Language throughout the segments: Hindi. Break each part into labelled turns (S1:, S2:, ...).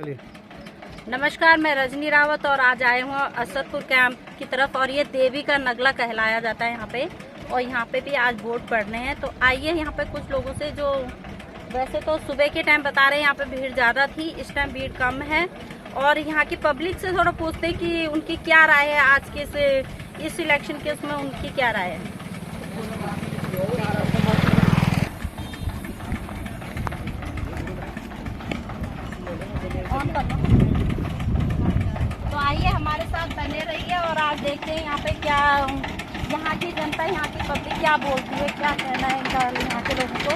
S1: नमस्कार, मैं रजनी रावत और आज आए हूँ असदपुर कैंप की तरफ और ये देवी का नगला कहलाया जाता है यहाँ पे। और यहाँ पे भी आज वोट पड़ने हैं, तो आइए यहाँ पे कुछ लोगों से जो वैसे तो सुबह के टाइम बता रहे हैं यहाँ पे भीड़ ज़्यादा थी, इस टाइम भीड़ कम है। और यहाँ की पब्लिक से थोड़ा पूछते हैं कि उनकी क्या राय है आज के इस इलेक्शन के उसमें उनकी क्या राय है। तो आइए हमारे साथ बने रहिए और आज देखते हैं यहाँ पे क्या यहाँ की जनता, यहाँ की पब्लिक क्या बोलती है, क्या कहना है इनका यहाँ के लोगों को।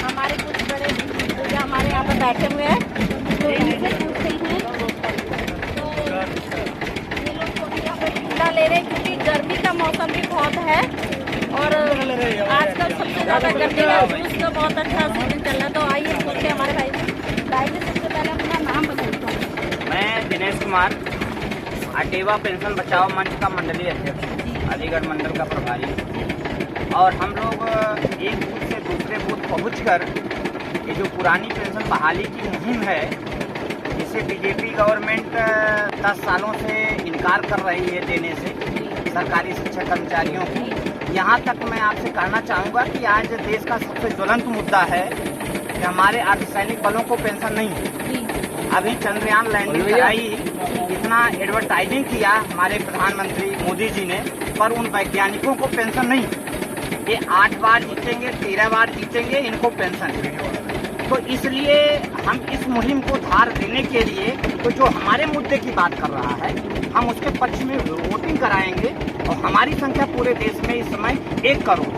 S1: हमारे कुछ बड़े बुजुर्ग हमारे यहाँ पे बैठे हुए हैं, तो इनसे पूछते हैं। तो ये लोग तो यहाँ पे ठंडा ले रहे हैं क्योंकि गर्मी का मौसम भी बहुत है और आजकल सबसे ज़्यादा गर्मी का जूस का बहुत अच्छा सीजन चल रहा है। तो आइए पूछते हैं हमारे भाई से सबसे पहले अपना नाम बताइए।
S2: मैं दिनेश कुमार, अटेवा पेंशन बचाओ मंच का मंडलीय अध्यक्ष, अलीगढ़ मंडल का प्रभारी। और हम लोग एक बूथ से दूसरे बूथ पहुंचकर ये जो पुरानी पेंशन बहाली की मुहिम है, जिसे बीजेपी गवर्नमेंट 10 सालों से इनकार कर रही है देने से सरकारी शिक्षा कर्मचारियों को, यहाँ तक मैं आपसे कहना चाहूँगा कि आज देश का सबसे ज्वलंत मुद्दा है कि हमारे अर्धसैनिक बलों को पेंशन नहीं है। अभी चंद्रयान लैंडिंग कराई, इतना एडवर्टाइजिंग किया हमारे प्रधानमंत्री मोदी जी ने, पर उन वैज्ञानिकों को पेंशन नहीं। ये 8 बार जीतेंगे, 13 बार जीतेंगे, इनको पेंशन नहीं। तो इसलिए हम इस मुहिम को धार देने के लिए तो जो हमारे मुद्दे की बात कर रहा है, हम उसके पक्ष में वोटिंग कराएंगे। और हमारी संख्या पूरे देश में इस समय 1 करोड़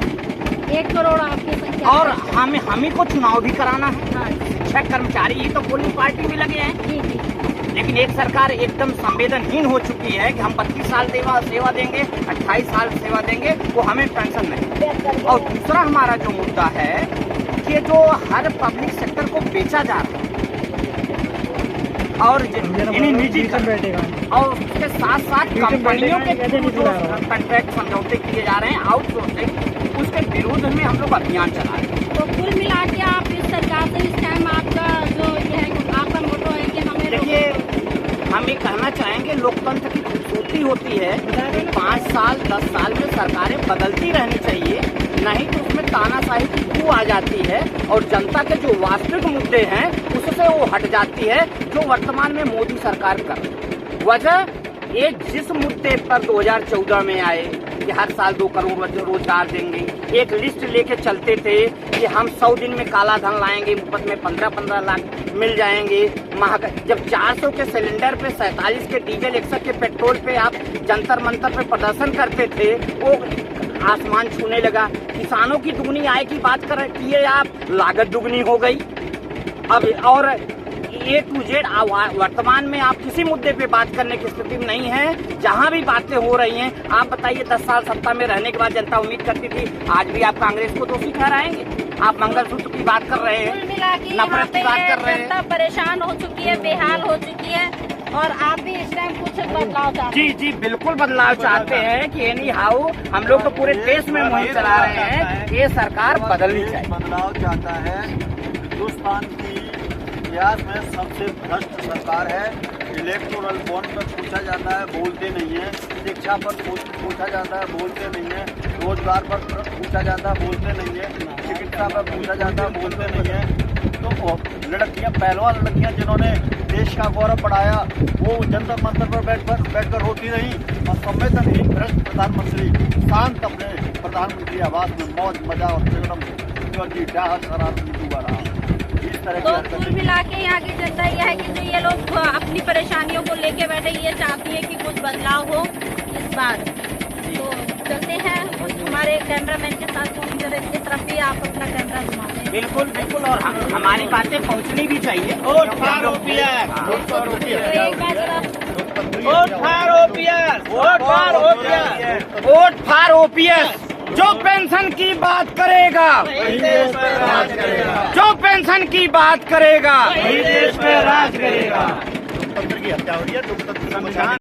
S1: 1 करोड़ आपकी संख्या,
S2: और हम ही को चुनाव भी कराना है। शिक्षक कर्मचारी ही तो पोलिंग पार्टी भी लगे हैं, लेकिन एक सरकार एकदम संवेदनहीन हो चुकी है कि हम 25 साल सेवा देंगे, 28 साल सेवा देंगे, वो हमें पेंशन नहीं। और दूसरा हमारा जो मुद्दा है कि जो हर पब्लिक सेक्टर को बेचा जा रहा है और निजी और उसके साथ साथ कंपनियों के जो कॉन्ट्रैक्ट समझौते किए जा रहे हैं आउटसोर्सिंग, उसके विरोध में हम लोग अभियान चला रहे हैं।
S1: तो कुल मिला के आप इस सरकार से इस टाइम आपका जो ये है आपका मोटो है कि हमें,
S2: देखिए, हम ये कहना चाहेंगे लोकतंत्र की खूबसूरती होती है कि 5 साल 10 साल में सरकारें बदलती रहनी चाहिए, नहीं तो उसमें तानाशाही की बू आ जाती है और जनता के जो वास्तविक मुद्दे हैं उससे वो हट जाती है जो वर्तमान में मोदी सरकार कर रही है। वजह ये जिस मुद्दे पर 2014 में आए कि हर साल 2 करोड़ रोजगार देंगे, एक लिस्ट लेके चलते थे कि हम 100 दिन में काला धन लाएंगे, मुफ्त में 15-15 लाख मिल जाएंगे। जब 400 के सिलेंडर पे 47 के डीजल 61 के पेट्रोल पे आप जंतर मंतर पे प्रदर्शन करते थे, वो आसमान छूने लगा। किसानों की दुगनी आय की बात कर रही है आप, लागत दुगनी हो गई। अब और A to Z वर्तमान में आप किसी मुद्दे पे बात करने की स्थिति में नहीं है। जहां भी बातें हो रही हैं, आप बताइए 10 साल सत्ता में रहने के बाद जनता उम्मीद करती थी, आज भी आप कांग्रेस को दोषी ठहराएंगे? आप मंगलसूत्र की बात कर रहे हैं, नफरत की बात कर रहे हैं।
S1: जनता परेशान हो चुकी है, बेहाल हो चुकी है और आप भी इस टाइम कुछ बदलाव चाहते हैं।
S2: जी बिल्कुल बदलाव चाहते हैं कि एनी हाउ हम लोग तो पूरे देश में मुहिम चला रहे हैं कि ये सरकार बदलनी चाहिए।
S3: बदलाव चाहता है। हिंदुस्तान की इतिहास में सबसे भ्रष्ट सरकार है। इलेक्टोरल बॉन्ड पर पूछा जाता है, बोलते नहीं है। शिक्षा पर पूछा जाता है, बोलते नहीं है। रोजगार पर पूछा जाता है, बोलते नहीं है। चिकित्सा पर पूछा जाता है, बोलते नहीं है। तो लड़कियां, पहलवान लड़कियां जिन्होंने देश का गौरव बढ़ाया, वो जंतर मंतर पर बैठकर रोती रही। और संवेदनहीन भ्रष्ट प्रधानमंत्री शांत अपने प्रधानमंत्री आवास में मौज मजा और शराब डूबा रहा।
S1: तो कुल मिला के यहाँ की जनता यह है कि जो ये लोग अपनी परेशानियों को लेके बैठे, ये चाहती है कि कुछ बदलाव हो इस बार। तो चलते हैं हमारे कैमरामैन के साथ, की तरफ भी आप अपना कैमरा घुमाते हैं।
S2: बिल्कुल बिल्कुल, और हम-हमारी बातें पहुंचनी भी चाहिए।
S3: Vote for OPS,
S1: vote for OPS,
S2: vote for OPS. जो पेंशन की बात करेगा, जो पेंशन की बात करेगा,
S3: देश में राज करेगा। लोकतंत्र की हत्या हो रही है, लोकतंत्र